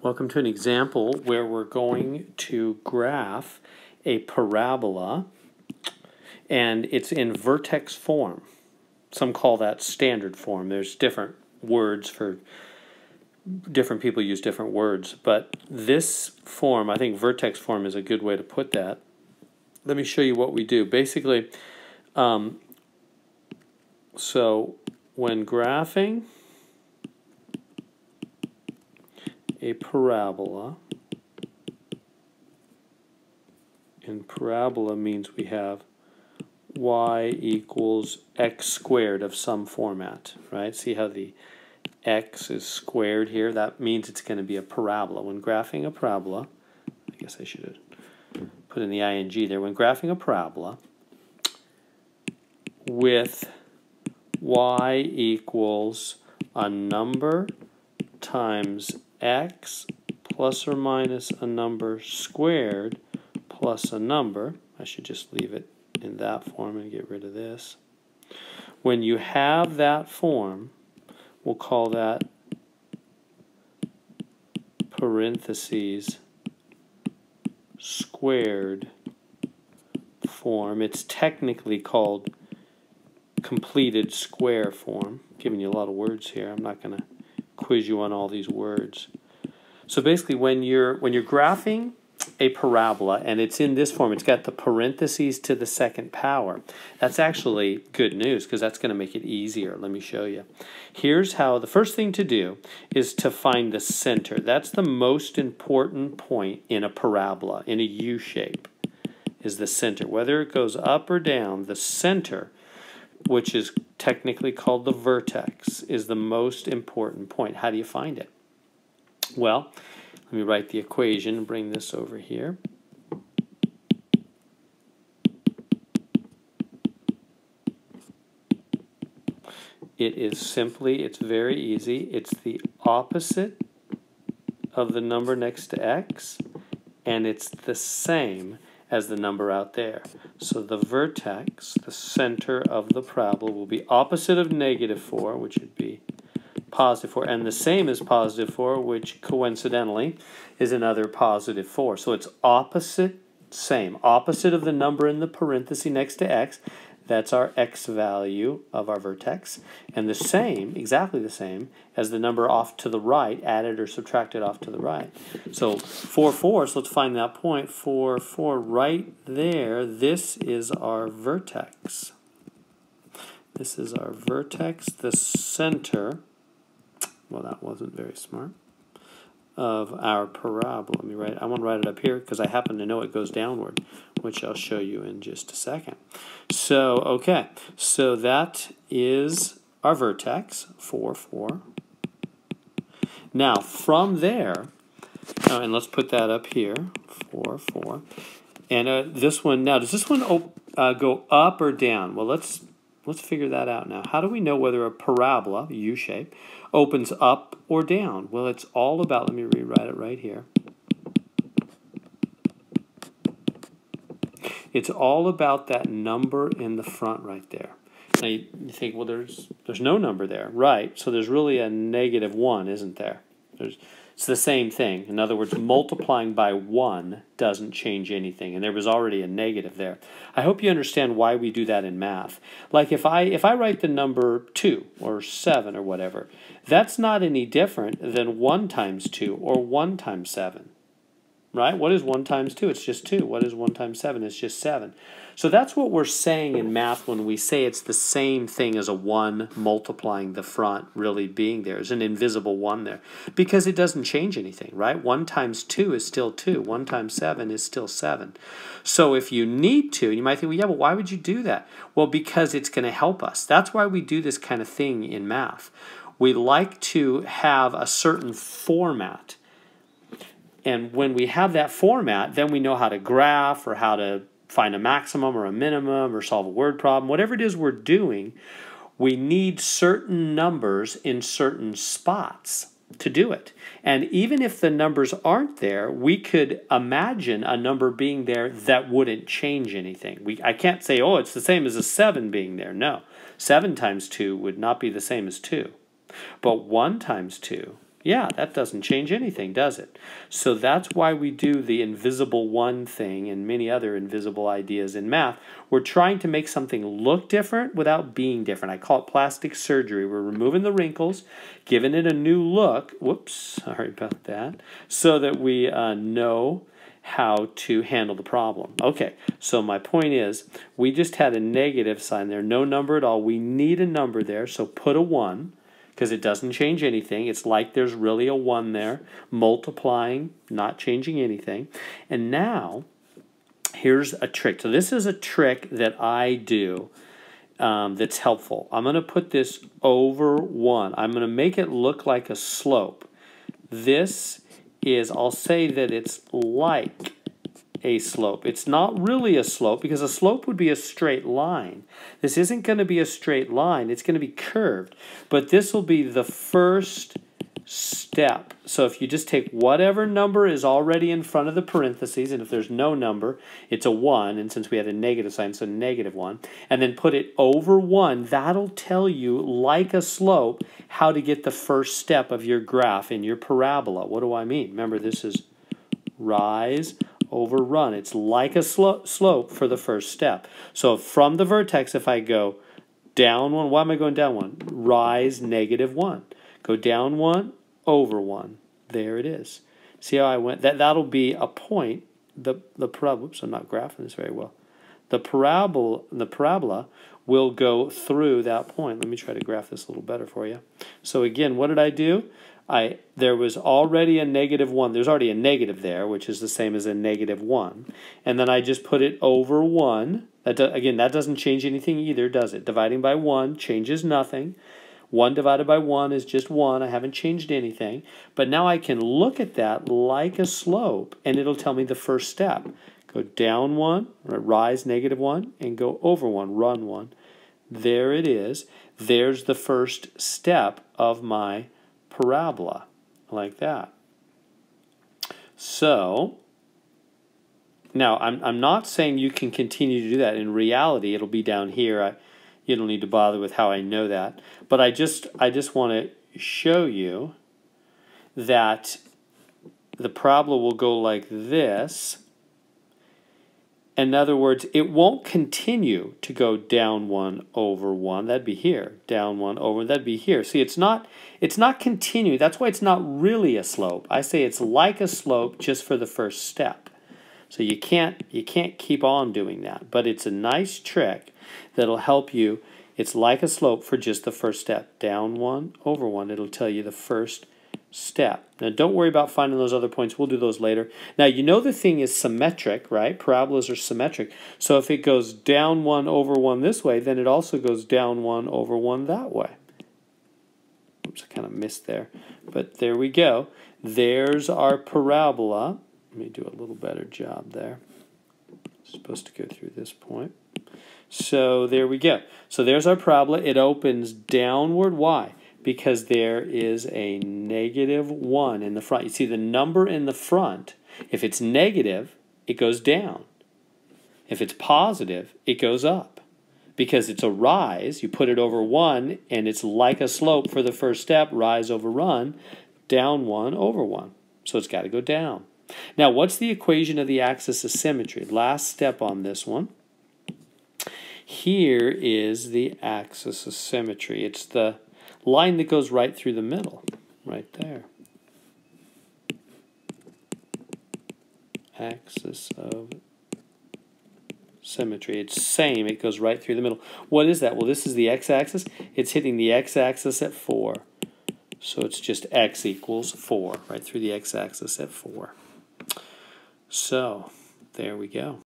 Welcome to an example where we're going to graph a parabola, and it's in vertex form. Some call that standard form. There's different words for different people use different words, but this form, I think vertex form is a good way to put that. Let me show you what we do. Basically, so when graphing a parabola, and parabola means we have y equals x squared of some format, right? See how the x is squared here? That means it's going to be a parabola. When graphing a parabola, I guess I should have put in the ing there. When graphing a parabola with y equals a number times x plus or minus a number squared plus a number. I should just leave it in that form and get rid of this. When you have that form, we'll call that parentheses squared form. It's technically called completed square form. I'm giving you a lot of words here. I'm not going to quiz you on all these words. So basically, when you're graphing a parabola and it's in this form, it's got the parentheses to the second power. That's actually good news because that's going to make it easier. Let me show you. Here's how. The first thing to do is to find the center. That's the most important point in a parabola, in a U shape, is the center. Whether it goes up or down, the center, which is technically called the vertex, is the most important point. How do you find it? Well, let me write the equation and bring this over here. It is simply, it's very easy. It's the opposite of the number next to x, and it's the same as the number out there. So the vertex, the center of the parabola, will be opposite of -4, which would be +4, and the same as +4, which coincidentally is another +4. So it's opposite, same. Opposite of the number in the parenthesis next to x. That's our x value of our vertex. And the same, exactly the same, as the number off to the right, added or subtracted off to the right. So 4, 4, so let's find that point. 4, 4, right there. This is our vertex. This is our vertex, the center. Well, that wasn't very smart. Of our parabola. Let me write. I want to write it up here because I happen to know it goes downward, which I'll show you in just a second. So, okay. So that is our vertex, 4, 4. Now, from there, and let's put that up here, 4, 4. And this one, now, does this one go up or down? Well, let's figure that out now. How do we know whether a parabola, U shape, opens up or down? Well, it's all about, let me rewrite it right here. It's all about that number in the front right there. Now you think, well, there's no number there. Right, so there's really a -1, isn't there? It's the same thing. In other words, multiplying by 1 doesn't change anything, and there was already a negative there. I hope you understand why we do that in math. Like if I write the number 2 or 7 or whatever, that's not any different than 1 times 2 or 1 times 7. Right? What is 1 times 2? It's just 2. What is 1 times 7? It's just 7. So that's what we're saying in math when we say it's the same thing as a 1 multiplying the front really being there. There's an invisible 1 there. Because it doesn't change anything, right? 1 times 2 is still 2. 1 times 7 is still 7. So if you need to, you might think, well, yeah, but why would you do that? Well, because it's going to help us. That's why we do this kind of thing in math. We like to have a certain format. And when we have that format, then we know how to graph or how to find a maximum or a minimum or solve a word problem. Whatever it is we're doing, we need certain numbers in certain spots to do it. And even if the numbers aren't there, we could imagine a number being there that wouldn't change anything. I can't say, oh, it's the same as a 7 being there. No. 7 times 2 would not be the same as 2. But 1 times 2 Yeah, that doesn't change anything, does it? So that's why we do the invisible one thing and many other invisible ideas in math. We're trying to make something look different without being different. I call it plastic surgery. We're removing the wrinkles, giving it a new look. Whoops, sorry about that. So that we know how to handle the problem. Okay, so my point is, we just had a negative sign there, no number at all. We need a number there, so put a 1, because it doesn't change anything. It's like there's really a 1 there, multiplying, not changing anything. And now, here's a trick. So this is a trick that I do that's helpful. I'm going to put this over 1. I'm going to make it look like a slope. This is, I'll say that it's like a slope. It's not really a slope because a slope would be a straight line. This isn't going to be a straight line. It's going to be curved. But this will be the first step. So if you just take whatever number is already in front of the parentheses, and if there's no number, it's a 1, and since we had a negative sign, so -1, and then put it over 1, that'll tell you, like a slope, how to get the first step of your graph in your parabola. What do I mean? Remember, this is rise over run. It's like a slope for the first step. So from the vertex, if I go down 1, why am I going down 1? Rise -1. Go down 1, over 1. There it is. See how I went? That'll be a point. The parabola. Oops, I'm not graphing this very well. The parabola will go through that point. Let me try to graph this a little better for you. So again, what did I do? There was already a -1. There's already a negative there, which is the same as a -1. And then I just put it over 1. Again, that doesn't change anything either, does it? Dividing by 1 changes nothing. 1 divided by 1 is just 1. I haven't changed anything. But now I can look at that like a slope, and it'll tell me the first step. Go down 1, rise -1, and go over 1, run 1. There it is. There's the first step of my parabola, like that. So, now I'm not saying you can continue to do that. In reality, it'll be down here. You don't need to bother with how I know that. But I just want to show you that the parabola will go like this. In other words, it won't continue to go down 1 over 1. That'd be here. Down 1 over, that'd be here. See, it's not continuing. That's why it's not really a slope. I say it's like a slope just for the first step. So you can't keep on doing that. But it's a nice trick that'll help you. It's like a slope for just the first step. Down 1, over 1. It'll tell you the first step. Now, don't worry about finding those other points. We'll do those later. Now, you know the thing is symmetric, right? Parabolas are symmetric. So if it goes down 1 over 1 this way, then it also goes down 1 over 1 that way. Oops, I kind of missed there. But there we go. There's our parabola. Let me do a little better job there. It's supposed to go through this point. So there we go. So there's our parabola. It opens downward. Why? Because there is a -1 in the front. You see the number in the front, if it's negative, it goes down. If it's positive, it goes up. Because it's a rise, you put it over 1, and it's like a slope for the first step, rise over run, down 1 over 1. So it's got to go down. Now, what's the equation of the axis of symmetry? Last step on this one. Here is the axis of symmetry. It's the line that goes right through the middle, right there. Axis of symmetry. It's same. It goes right through the middle. What is that? Well, this is the x-axis. It's hitting the x-axis at 4. So it's just x equals 4, right through the x-axis at 4. So, there we go.